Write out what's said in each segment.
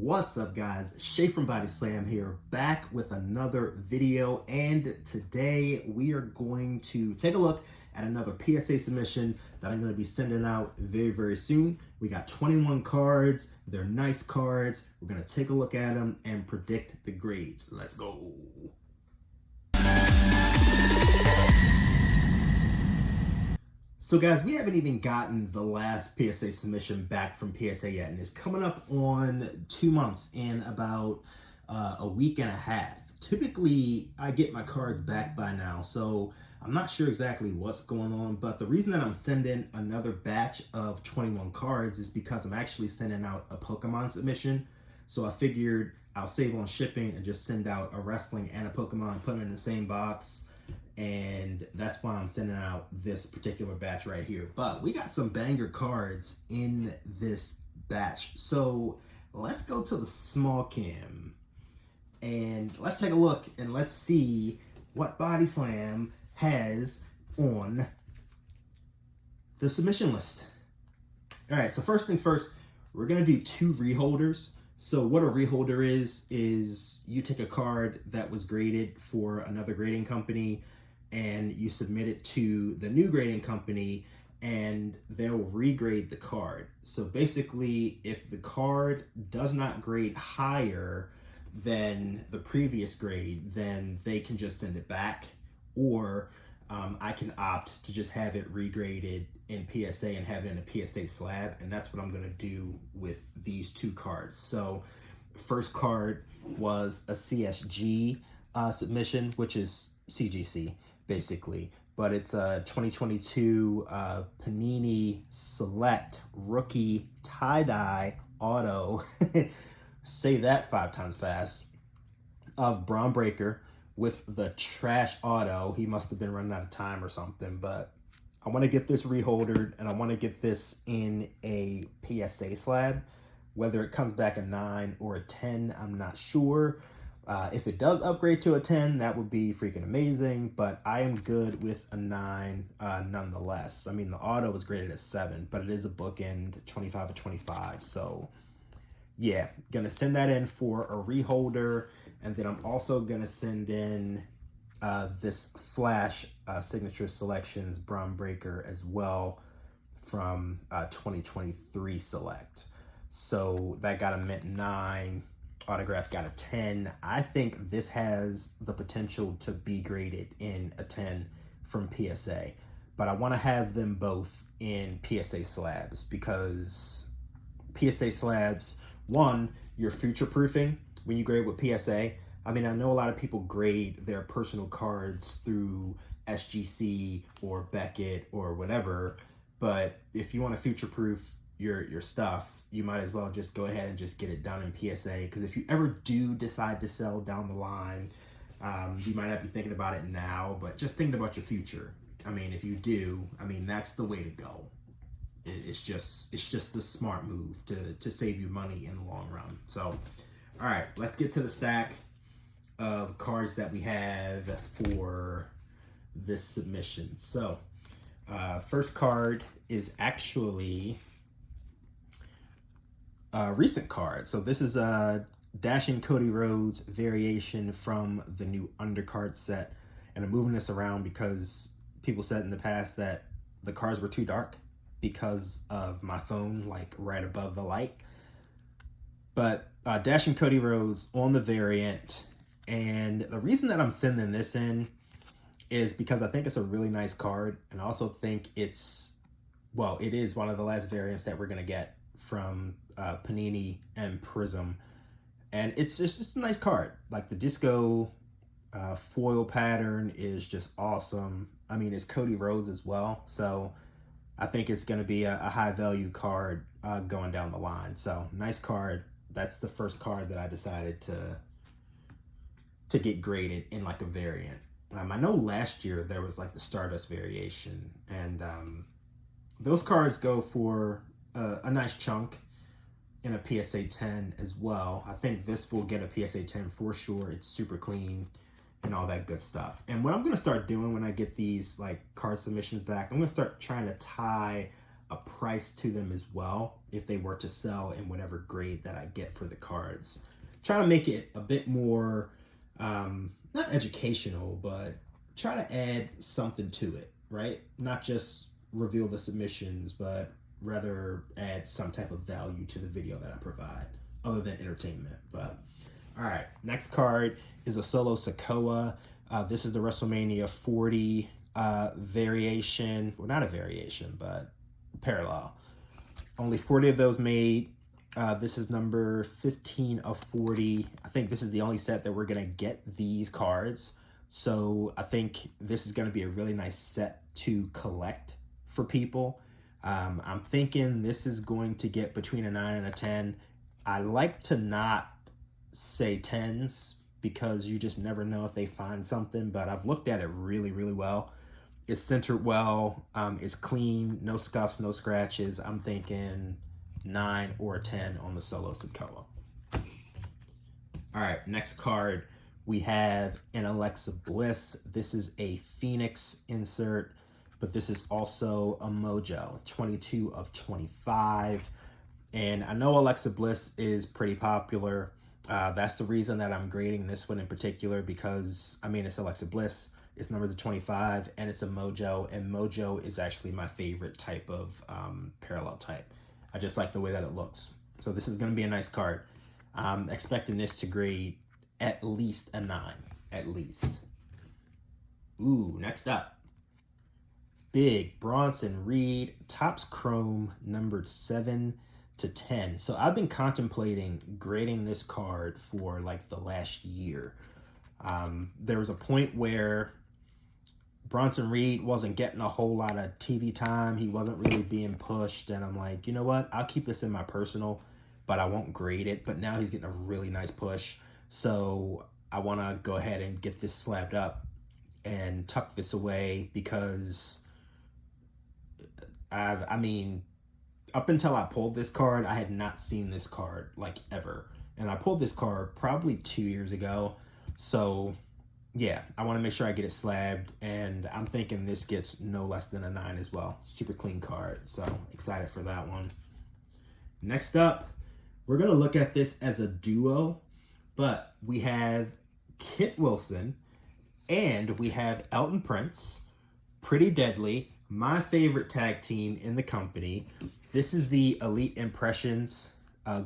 What's up, guys? Shay from Body Slam here, back with another video, and today we are going to take a look at another PSA submission that I'm going to be sending out very soon. We got 21 cards. They're nice cards. We're going to take a look at them and predict the grades. Let's go. So guys, we haven't even gotten the last PSA submission back from PSA yet, and it's coming up on 2 months in about a week and a half. Typically, I get my cards back by now, so I'm not sure exactly what's going on, but the reason that I'm sending another batch of 21 cards is because I'm actually sending out a Pokemon submission. So I figured I'll save on shipping and just send out a wrestling and a Pokemon, put them in the same box. And that's why I'm sending out this particular batch right here. But we got some banger cards in this batch. So let's go to the small cam and let's take a look and let's see what Body Slam has on the submission list. All right, so first things first, we're gonna do 2 reholders. So what a reholder is you take a card that was graded for another grading company and you submit it to the new grading company and they'll regrade the card. So basically, if the card does not grade higher than the previous grade, then they can just send it back, or I can opt to just have it regraded in PSA and have it in a PSA slab, and that's what I'm gonna do with these 2 cards. So first card was a CSG submission, which is CGC basically, but it's a 2022 Panini Select Rookie Tie-Dye Auto, say that 5 times fast, of Bron Breakker with the trash auto. He must have been running out of time or something, but I want to get this reholdered and I want to get this in a PSA slab. Whether it comes back a 9 or a 10, I'm not sure. If it does upgrade to a 10, that would be freaking amazing, but I am good with a 9 nonetheless. I mean, the auto is graded at 7, but it is a bookend 25 of 25. So yeah, gonna send that in for a reholder, and then I'm also gonna send in this Flash Signature Selections Bron Breakker as well from 2023 Select. So that got a mint 9. Autograph got a 10. I think this has the potential to be graded in a 10 from PSA, but I want to have them both in PSA slabs because PSA slabs, one, you're future proofing when you grade with PSA. I mean, I know a lot of people grade their personal cards through SGC or Beckett or whatever, but if you want to future proof your stuff, you might as well just go ahead and just get it done in PSA, because if you ever do decide to sell down the line, you might not be thinking about it now, but just thinking about your future. I mean, if you do, I mean, that's the way to go. It's just the smart move to save you money in the long run. So, all right, let's get to the stack of cards that we have for this submission. So, first card is actually a recent card. So this is a Dashing Cody Rhodes variation from the new undercard set, and I'm moving this around because people said in the past that the cards were too dark because of my phone, like right above the light. But Dashing Cody Rhodes on the variant, and the reason that I'm sending this in is because I think it's a really nice card, and I also think it's, well, it is one of the last variants that we're gonna get from Panini and Prism, and it's just a nice card. Like the disco foil pattern is just awesome. I mean, it's Cody Rhodes as well, so I think it's going to be a high value card going down the line. So nice card. That's the first card that I decided to get graded in like a variant. I know last year there was like the Stardust variation, and those cards go for a nice chunk in a PSA 10 as well. I think this will get a PSA 10 for sure. It's super clean and all that good stuff. And what I'm going to start doing when I get these like card submissions back, I'm going to start trying to tie a price to them as well if they were to sell in whatever grade that I get for the cards. Try to make it a bit more, not educational, but try to add something to it, right? Not just reveal the submissions, but rather add some type of value to the video that I provide other than entertainment. But all right, next card is a Solo Sikoa. This is the WrestleMania 40 variation. Well, not a variation, but parallel. Only 40 of those made. This is number 15 of 40. I think this is the only set that we're going to get these cards. So I think this is going to be a really nice set to collect for people. I'm thinking this is going to get between a 9 and a 10. I like to not say 10s because you just never know if they find something, but I've looked at it really, really well. It's centered well. It's clean, no scuffs, no scratches. I'm thinking 9 or a 10 on the Solo Sikoa. All right, next card, we have an Alexa Bliss. This is a Phoenix insert, but this is also a Mojo, 22 of 25. And I know Alexa Bliss is pretty popular. That's the reason that I'm grading this one in particular because, I mean, it's Alexa Bliss. It's number 25, and it's a Mojo, and Mojo is actually my favorite type of parallel type. I just like the way that it looks. So this is going to be a nice card. I'm expecting this to grade at least a 9, at least. Ooh, next up. Big Bronson Reed, Topps Chrome, numbered 7 to 10. So I've been contemplating grading this card for like the last year. There was a point where Bronson Reed wasn't getting a whole lot of TV time. He wasn't really being pushed. And I'm like, you know what? I'll keep this in my personal, but I won't grade it. But now he's getting a really nice push. So I want to go ahead and get this slabbed up and tuck this away because I mean, up until I pulled this card, I had not seen this card like ever. And I pulled this card probably 2 years ago. So yeah, I want to make sure I get it slabbed, and I'm thinking this gets no less than a 9 as well. Super clean card, so excited for that one. Next up, we're going to look at this as a duo, but we have Kit Wilson and we have Elton Prince, Pretty Deadly, my favorite tag team in the company. This is the Elite Impressions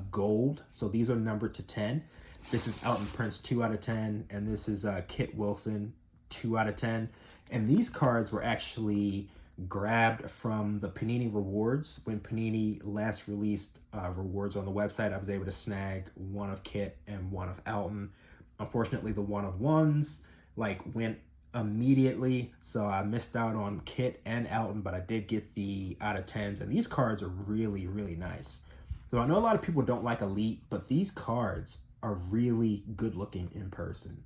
Gold, so these are numbered to 10. This is Elton Prince, 2 out of 10, and this is Kit Wilson, 2 out of 10. And these cards were actually grabbed from the Panini Rewards. When Panini last released rewards on the website, I was able to snag one of Kit and one of Elton. Unfortunately, the one of ones went immediately, so I missed out on Kit and Elton, but I did get the out of 10s, and these cards are really, really nice. So I know a lot of people don't like Elite, but these cards are really good looking in person.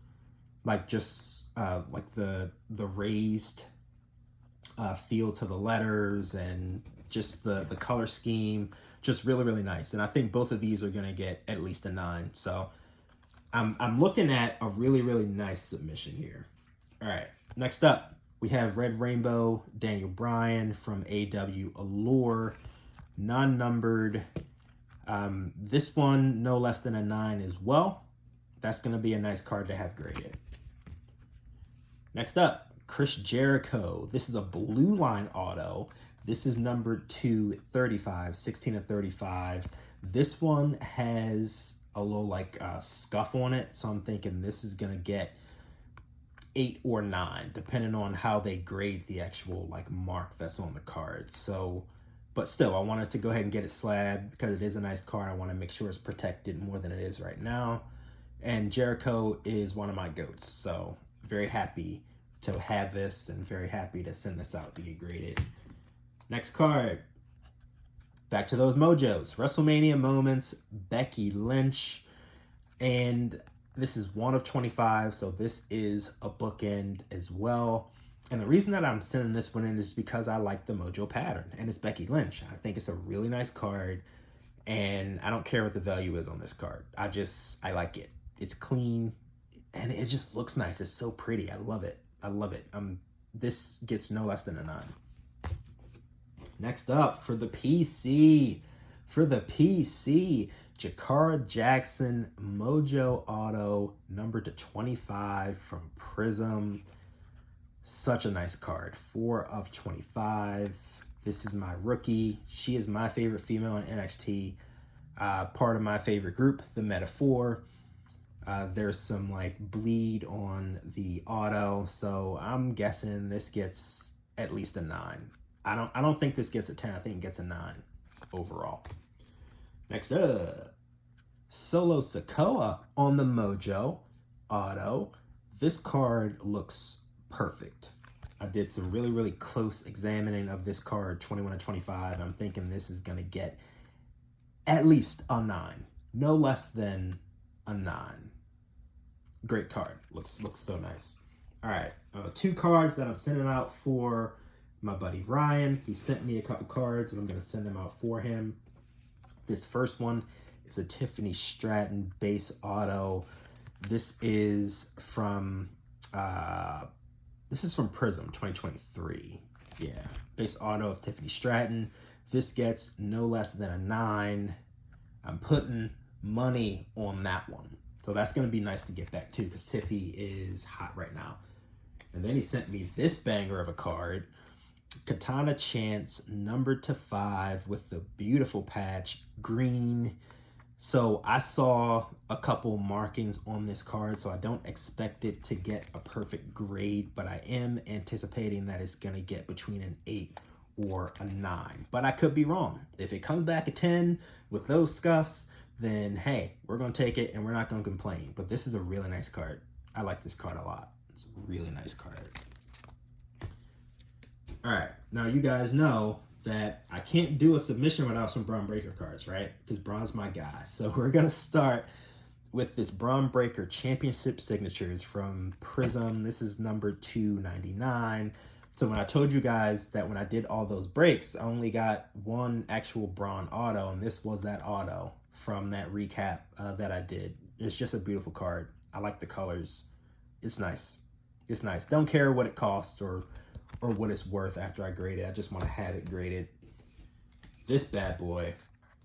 Like just like the raised feel to the letters and just the color scheme, just really, really nice. And I think both of these are gonna get at least a 9. So I'm looking at a really, really nice submission here. All right, next up, we have Red Rainbow, Daniel Bryan from AW Allure, non-numbered. This one, no less than a 9 as well. That's going to be a nice card to have graded. Next up, Chris Jericho. This is a blue line auto. This is numbered to 35, 16 of 35. This one has a little scuff on it, so I'm thinking this is going to get 8 or 9, depending on how they grade the actual mark that's on the card. So, but still, I wanted to go ahead and get it slabbed because it is a nice card. I want to make sure it's protected more than it is right now. And Jericho is one of my goats, so very happy to have this and very happy to send this out to get graded. Next card. Back to those Mojos. WrestleMania Moments, Becky Lynch. And this is 1 of 25, so this is a bookend as well. And the reason that I'm sending this one in is because I like the Mojo pattern, and it's Becky Lynch. I think it's a really nice card, and I don't care what the value is on this card. I like it. It's clean, and it just looks nice. It's so pretty. I love it. I love it. This gets no less than a 9. Next up, for the PC, Jakara Jackson Mojo Auto, number to 25 from Prism. Such a nice card. 4 of 25. This is my rookie. She is my favorite female in NXT. Part of my favorite group, the Meta-Four. There's some like bleed on the auto, so I'm guessing this gets at least a 9. I don't think this gets a 10. I think it gets a 9 overall. Next up, Solo Sikoa on the Mojo Auto. This card looks perfect. I did some really close examining of this card, 21 to 25. I'm thinking this is gonna get at least a 9, no less than a 9. Great card. Looks so nice. All right, 2 cards that I'm sending out for my buddy Ryan. He sent me a couple cards and I'm going to send them out for him. This first one is a Tiffany Stratton base auto. This is from Prism 2023. Yeah, base auto of Tiffany Stratton. This gets no less than a 9. I'm putting money on that one. So that's going to be nice to get back too, because Tiffy is hot right now. And then he sent me this banger of a card, Katana Chance, number to 5 with the beautiful patch, green. So I saw a couple markings on this card, so I don't expect it to get a perfect grade, but I am anticipating that it's going to get between an 8 or a 9. But I could be wrong. If it comes back a 10 with those scuffs, then hey, we're going to take it and we're not going to complain. But this is a really nice card. I like this card a lot. It's a really nice card. All right, now you guys know that I can't do a submission without some Bron Breakker cards, right? Because Bron's my guy. So we're going to start with this Bron Breakker Championship Signatures from Prism. This is number 299. So when I told you guys that when I did all those breaks, I only got one actual Bron auto, and this was that auto from that recap that I did. It's just a beautiful card. I like the colors. It's nice. It's nice. Don't care what it costs or what it's worth after I grade it. I just want to have it graded. This bad boy.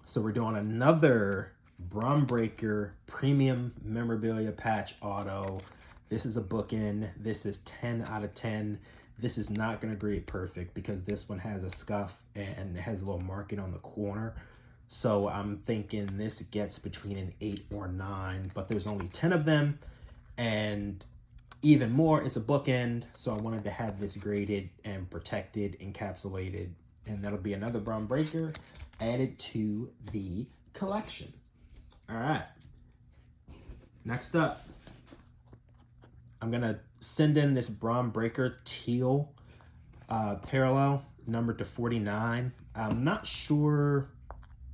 So we're doing another Bron Breakker Premium Memorabilia Patch Auto. This is a bookend. This is 10 out of 10. This is not going to grade perfect because this one has a scuff and has a little marking on the corner. So I'm thinking this gets between an 8 or 9, but there's only 10 of them. And even more, it's a bookend. So I wanted to have this graded and protected, encapsulated. And that'll be another Bron Breakker added to the collection. All right. Next up, I'm going to send in this Bron Breakker teal parallel, number to 49. I'm not sure,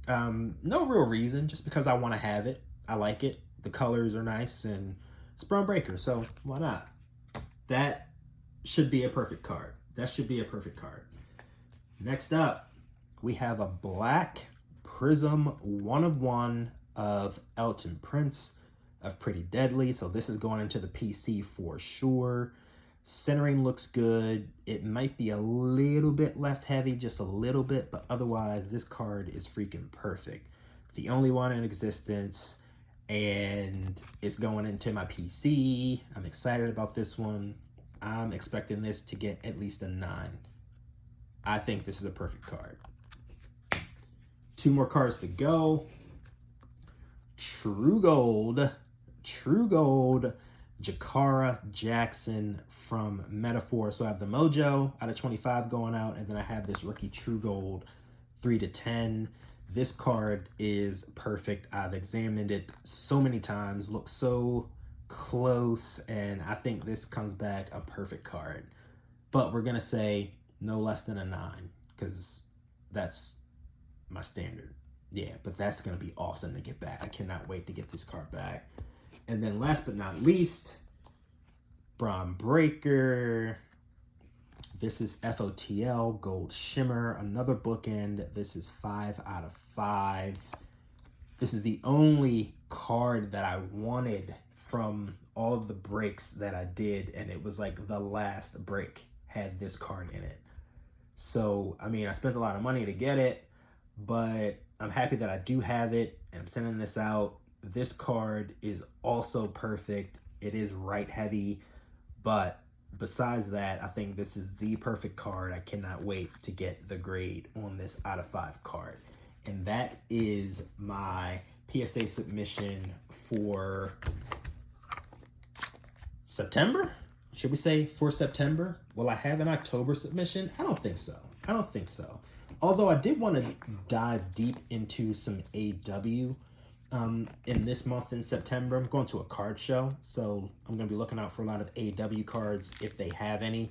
no real reason, just because I want to have it. I like it. The colors are nice, and it's Bron Breakker, so why not? That should be a perfect card. That should be a perfect card. Next up, we have a black Prism 1 of 1 of Elton Prince of Pretty Deadly. So this is going into the PC for sure. Centering looks good. It might be a little bit left heavy, just a little bit, but otherwise this card is freaking perfect. The only one in existence, and it's going into my PC. I'm excited about this one. I'm expecting this to get at least a 9. I think this is a perfect card. 2 more cards to go. True Gold, Jakara Jackson from Meta-Four. So I have the Mojo out of 25 going out, and then I have this rookie True Gold 3 to 10. This card is perfect. I've examined it so many times, looks so close, and I think this comes back a perfect card. But we're gonna say no less than a 9, because that's my standard. Yeah, but that's gonna be awesome to get back. I cannot wait to get this card back. And then last but not least, Bron Breakker. This is FOTL Gold Shimmer, another bookend. This is 5 out of 5. This is the only card that I wanted from all of the breaks that I did, and it was like the last break had this card in it. So, I mean, I spent a lot of money to get it, but I'm happy that I do have it and I'm sending this out. This card is also perfect. It is right heavy, but besides that, I think this is the perfect card. I cannot wait to get the grade on this out of 5 card. And that is my PSA submission for September? Should we say for September? Will I have an October submission? I don't think so. I don't think so. Although I did want to dive deep into some AW in this month in September. I'm going to a card show, so I'm going to be looking out for a lot of AW cards if they have any.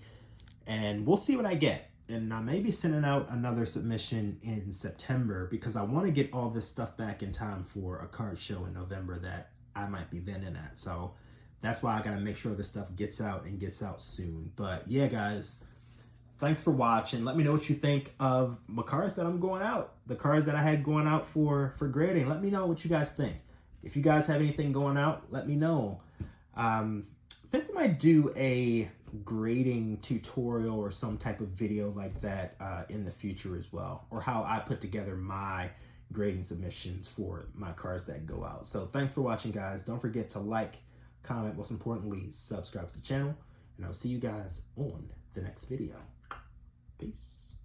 And we'll see what I get. And I may be sending out another submission in September because I want to get all this stuff back in time for a card show in November that I might be vending at. So that's why I got to make sure this stuff gets out and gets out soon. But yeah, guys, thanks for watching. Let me know what you think of my cards that I'm going out. The cards that I had going out for grading. Let me know what you guys think. If you guys have anything going out, let me know. I think we might do a grading tutorial or some type of video like that in the future as well, or how I put together my grading submissions for my cards that go out. So thanks for watching, guys. Don't forget to like, comment, most importantly, subscribe to the channel, and I'll see you guys on the next video. Peace.